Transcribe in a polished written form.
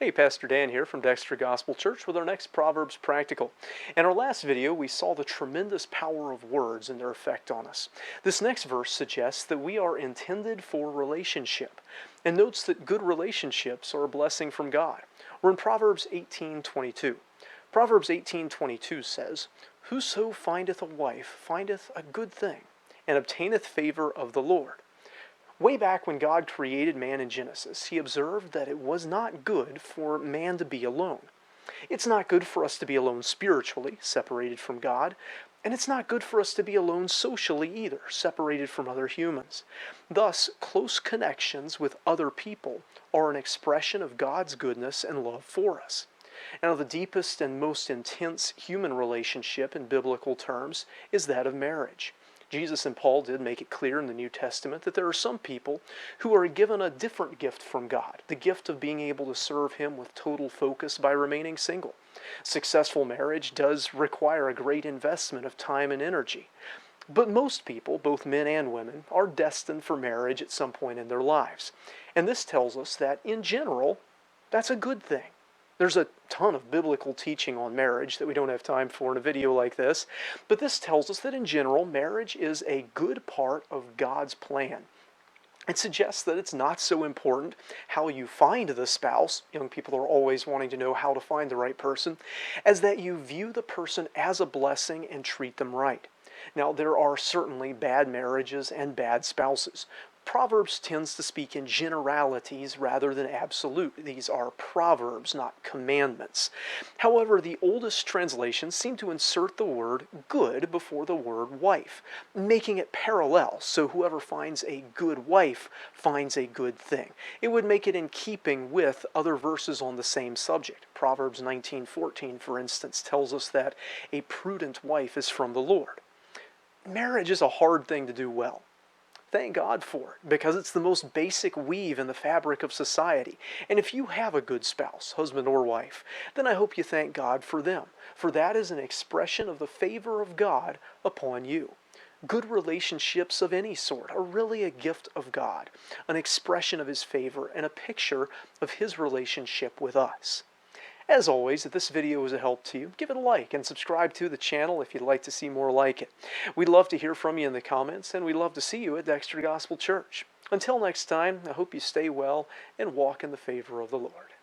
Hey, Pastor Dan here from Dexter Gospel Church with our next Proverbs Practical. In our last video, we saw the tremendous power of words and their effect on us. This next verse suggests that we are intended for relationship and notes that good relationships are a blessing from God. We're in Proverbs 18:22. Proverbs 18:22 says, "Whoso findeth a wife findeth a good thing, and obtaineth favor of the Lord." Way back when God created man in Genesis, He observed that it was not good for man to be alone. It's not good for us to be alone spiritually, separated from God, and it's not good for us to be alone socially either, separated from other humans. Thus, close connections with other people are an expression of God's goodness and love for us. Now, the deepest and most intense human relationship in biblical terms is that of marriage. Jesus and Paul did make it clear in the New Testament that there are some people who are given a different gift from God, the gift of being able to serve Him with total focus by remaining single. Successful marriage does require a great investment of time and energy. But most people, both men and women, are destined for marriage at some point in their lives. And this tells us that, in general, that's a good thing. There's a ton of biblical teaching on marriage that we don't have time for in a video like this, but this tells us that in general, marriage is a good part of God's plan. It suggests that it's not so important how you find the spouse, young people are always wanting to know how to find the right person, as that you view the person as a blessing and treat them right. Now, there are certainly bad marriages and bad spouses. Proverbs tends to speak in generalities rather than absolute. These are proverbs, not commandments. However, the oldest translations seem to insert the word good before the word wife, making it parallel, so whoever finds a good wife finds a good thing. It would make it in keeping with other verses on the same subject. Proverbs 19:14, for instance, tells us that a prudent wife is from the Lord. Marriage is a hard thing to do well. Thank God for it, because it's the most basic weave in the fabric of society. And if you have a good spouse, husband or wife, then I hope you thank God for them, for that is an expression of the favor of God upon you. Good relationships of any sort are really a gift of God, an expression of His favor and a picture of His relationship with us. As always, if this video was a help to you, give it a like and subscribe to the channel if you'd like to see more like it. We'd love to hear from you in the comments, and we'd love to see you at Dexter Gospel Church. Until next time, I hope you stay well and walk in the favor of the Lord.